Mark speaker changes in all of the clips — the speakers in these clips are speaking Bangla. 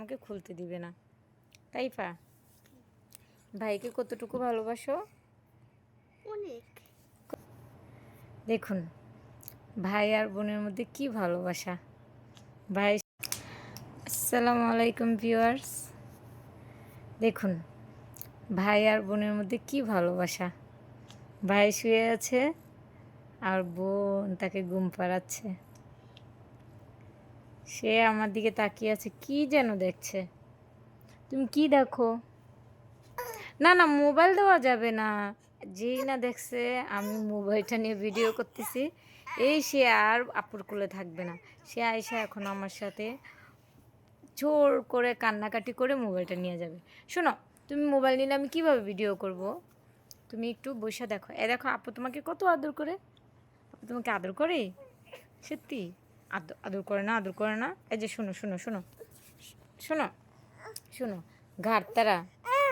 Speaker 1: আমাকে খুলতে দিবে না। তাইফা, ভাইকে কতটুকু ভালোবাসো?
Speaker 2: অনেক।
Speaker 1: দেখুন ভাই আর বোনের মধ্যে কি ভালোবাসা। ভাই, আসসালামু আলাইকুম ভিউয়ার্স। দেখুন ভাই আর বোনের মধ্যে কি ভালোবাসা। ভাই শুয়ে আছে আর বোন তাকে ঘুম পাড়াচ্ছে। সে আমার দিকে তাকিয়ে আছে, কি যেন দেখছে। তুমি কি দেখো? না না, মোবাইল দেওয়া যাবে না। যেই না দেখছে আমি মোবাইলটা নিয়ে ভিডিও করতেছি, এই সে আর আপুর কোলে থাকবে না। সে আয়সা এখন আমার সাথে জোর করে কান্নাকাটি করে মোবাইলটা নিয়ে যাবে। শোনো, তুমি মোবাইল নিলে আমি কিভাবে ভিডিও করব? তুমি একটু বসে দেখো। দেখো আপু তোমাকে কত আদর করে। আপু তোমাকে আদর করে? সত্যি আদর আদর করে না? আদর করে না? এই যে শোনো শোনো শোনো শোনো শোনো, ঘাড়তারা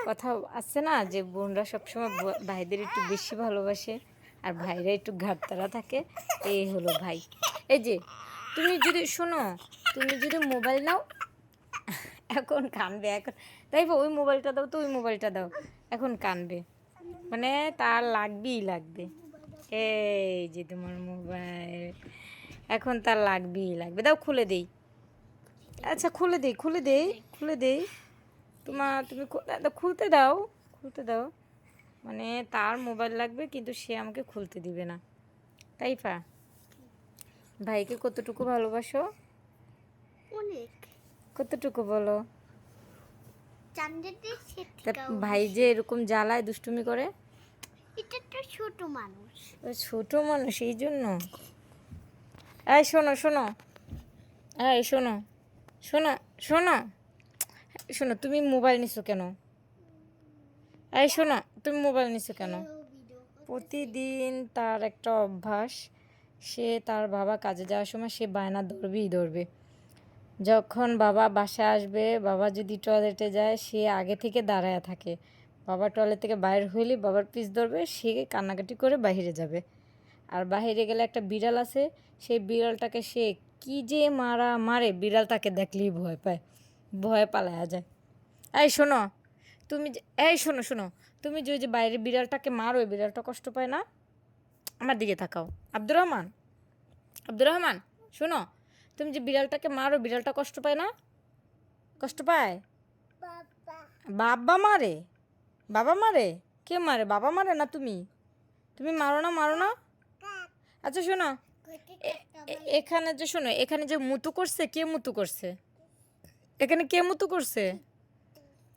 Speaker 1: কথা আছে না, যে বোনরা সবসময় ভাইদের একটু বেশি ভালোবাসে আর ভাইরা একটু ঘাড়তারা থাকে। এই হলো ভাই। এই যে তুমি যদি শোনো, তুমি যদি মোবাইল নাও এখন কানবে। এখন তাই ওই মোবাইলটা দাও, তো ওই মোবাইলটা দাও, এখন কানবে। মানে তার লাগবেই লাগবে। এই যে তোমার মোবাইল, এখন তার লাগবেই লাগবে। দাও খুলে দেই। আচ্ছা খুলে দেই, খুলে দেই, খুলে দেই। তুমি খুলতে দাও, খুলতে দাও। মানে তার মোবাইল লাগবে কিন্তু সে আমাকে খুলতে দিবে না। তাইফা, ভাইকে কতটুকু ভালোবাসো?
Speaker 2: অনেক।
Speaker 1: কতটুকু বলো?
Speaker 2: চান্দের সে
Speaker 1: তা
Speaker 2: থেকেও
Speaker 1: ভাই
Speaker 2: বেশি।
Speaker 1: যে এরকম জ্বালায় দুষ্টুমি করে?
Speaker 2: এটা তো ছোট মানুষ।
Speaker 1: ও ছোট মানুষ, এই জন্য। এই শোনো শোনো, এই শোনো শোনো শোনো শোনো, তুমি মোবাইল নিছো কেন? এই শোনো, তুমি মোবাইল নিছো কেন? প্রতিদিন তার একটা অভ্যাস, সে তার বাবা কাজে যাওয়ার সময় সে বায়না ধরবেই ধরবে। যখন বাবা বাসায় আসবে, বাবা যদি টয়লেটে যায়, সে আগে থেকে দাঁড়ায় থাকে। বাবা টয়লেট থেকে বাইরে হইলে বাবার পিছ ধরবে, সে কান্নাকাটি করে বাইরে যাবে। আর বাইরে গেলে একটা বিড়াল আছে, সেই বিড়ালটাকে সে কি যে মারে, বিড়াল তাকে দেখলেই ভয় পায়, ভয়ে পালায়া যায়। এই শোনো, এই শোনো শোনো, তুমি যে ওই যে বাইরে বিড়ালটাকে মারো, ওই বিড়ালটা কষ্ট পায় না? আমার দিকে তাকাও। আব্দুর রহমান, আব্দুর রহমান, শোনো, তুমি যে বিড়ালটাকে মারো, বিড়ালটা কষ্ট পায় না? কষ্ট পায়? বাবা মারে? বাবা মারে? কে মারে? বাবা মারে না? তুমি তুমি মারো না? মারো না? আচ্ছা শোনো, এখানে যে শোনো, এখানে যে মুতু করছে, কে মুতু করছে? এখানে কে মুতু করছে?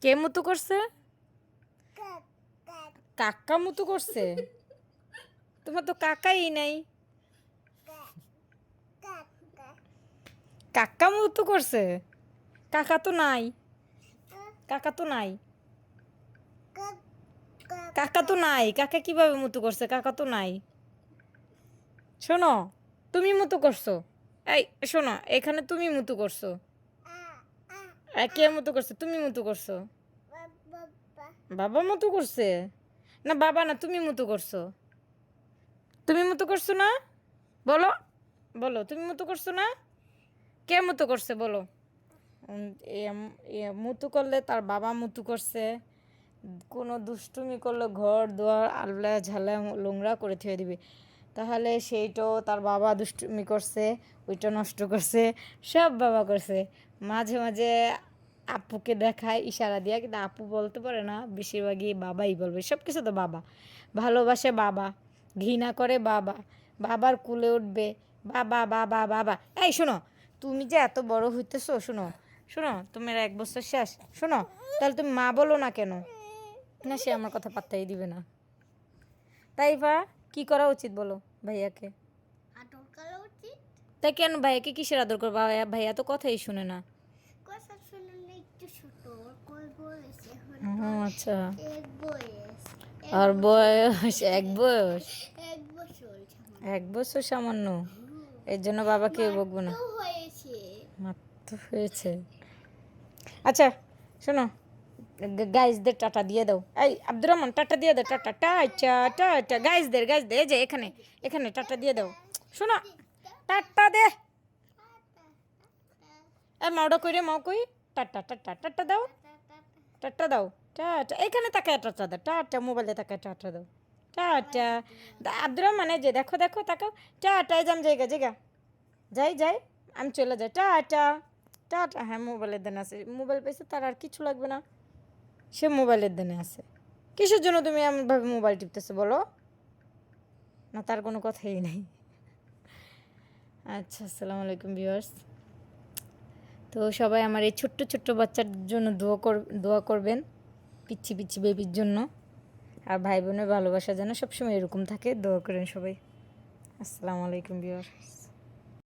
Speaker 1: কে মুতু করছে? কাকা মুতু করছে? তোমার তো কাকাই নাই। কাকা মুতু করছে? কাকা তো নাই, কাকা তো নাই, কাকা তো নাই। কাকা কিভাবে মুতু করছে? কাকা তো নাই। শোনো, তুমি মুতু করছো। এই শোনো, এখানে তুমি মুতু করছো। কে মুতু করছে? তুমি মুতু করছো। বাবা মুতু করছে? না বাবা না, তুমি মুতু করছো। তুমি মুতু করছো না? বলো, বলো, তুমি মুতু করছো না? কে মুতু করছে বলো? মুতু করলে তার বাবা মুতু করছে। কোনো দুষ্টুমি করলে ঘর দুয়ার আল্লাহ ঝালা নোংরা করে থুয়ে দিবে। তাহলে সেইটাও তার বাবা দুষ্টুমি করছে, ওইটা নষ্ট করছে, সব বাবা করছে। মাঝে মাঝে আপুকে দেখায় ইশারা দিয়া, কিন্তু আপু বলতে পারে না, বেশিরভাগই বাবাই বলবে। সব কিছু তো বাবা। ভালোবাসে বাবা, ঘৃণা করে বাবা, বাবার কুলে উঠবে বাবা বাবা বাবা। এই শোনো, তুমি যে এত বড় হইতেছো, শোনো শোনো, তোমার 1 বছর শেষ। শোনো, তাহলে তুমি মা বলো না কেন? না, সে আমার কথা পাত্তাই দিবে না। তাই কি করা উচিত বলো ভাইয়াকে?
Speaker 2: আদর করা উচিত।
Speaker 1: তাই কেন? ভাইয়াকে কিসের আদর করবা? ভাইয়া তো কথাই শুনে না।
Speaker 2: কথা শুনলে একটু ছোট, কই বয়স এখন
Speaker 1: আচ্ছা,
Speaker 2: এক বয়স।
Speaker 1: আর বয়স 1 বয়স?
Speaker 2: 1 বছর
Speaker 1: 1 বছর সামান্য, এর জন্য বাবাকে বকবো না।
Speaker 2: হয়েছে।
Speaker 1: মাত্র হয়েছে। আচ্ছা শোনো, গাইজদের টাটা দিয়ে দাও। এই আব্দুর রহমান, টাটা দিয়ে দাও। টাটা টাটা টাটা, গাইজদের গাইজদের, এই যে এখানে এখানে টাটা দিয়ে দাও। শোনো, টাটা দে। এই মাওটা কই রে, মাও কই? টাটা টাটা টাটা দাও, টাটা দাও, টাটা। এখানে তাকায় টাটা দাও, টাটা। মোবাইলে তাকায় টাটা দাও, টাটা। আব্দুর রহমান এই যে দেখো দেখো তাকাও, টাটা। এই যে আমি জায়গা জায়গা যাই যাই, আমি চলে যাই, টাটা টাটা। হ্যাঁ মোবাইলের দেনে আছে, মোবাইল পেয়েছে তার আর কিছু লাগবে না, সে মোবাইলের দেনে আছে। কিসের জন্য তুমি এমনভাবে মোবাইল টিপতেছো বলো? না তার কোনো কথাই নেই। আচ্ছা, আসসালামু আলাইকুম ভিউয়ার্স। তো সবাই আমার এই ছোট্ট ছোট্ট বাচ্চার জন্য দোয়া করবেন, পিচ্ছি পিচ্ছি বেবির জন্য। আর ভাই বোনের ভালোবাসা যেন সবসময় এরকম থাকে, দোয়া করেন সবাই। আসসালামু আলাইকুম ভিউয়ার্স।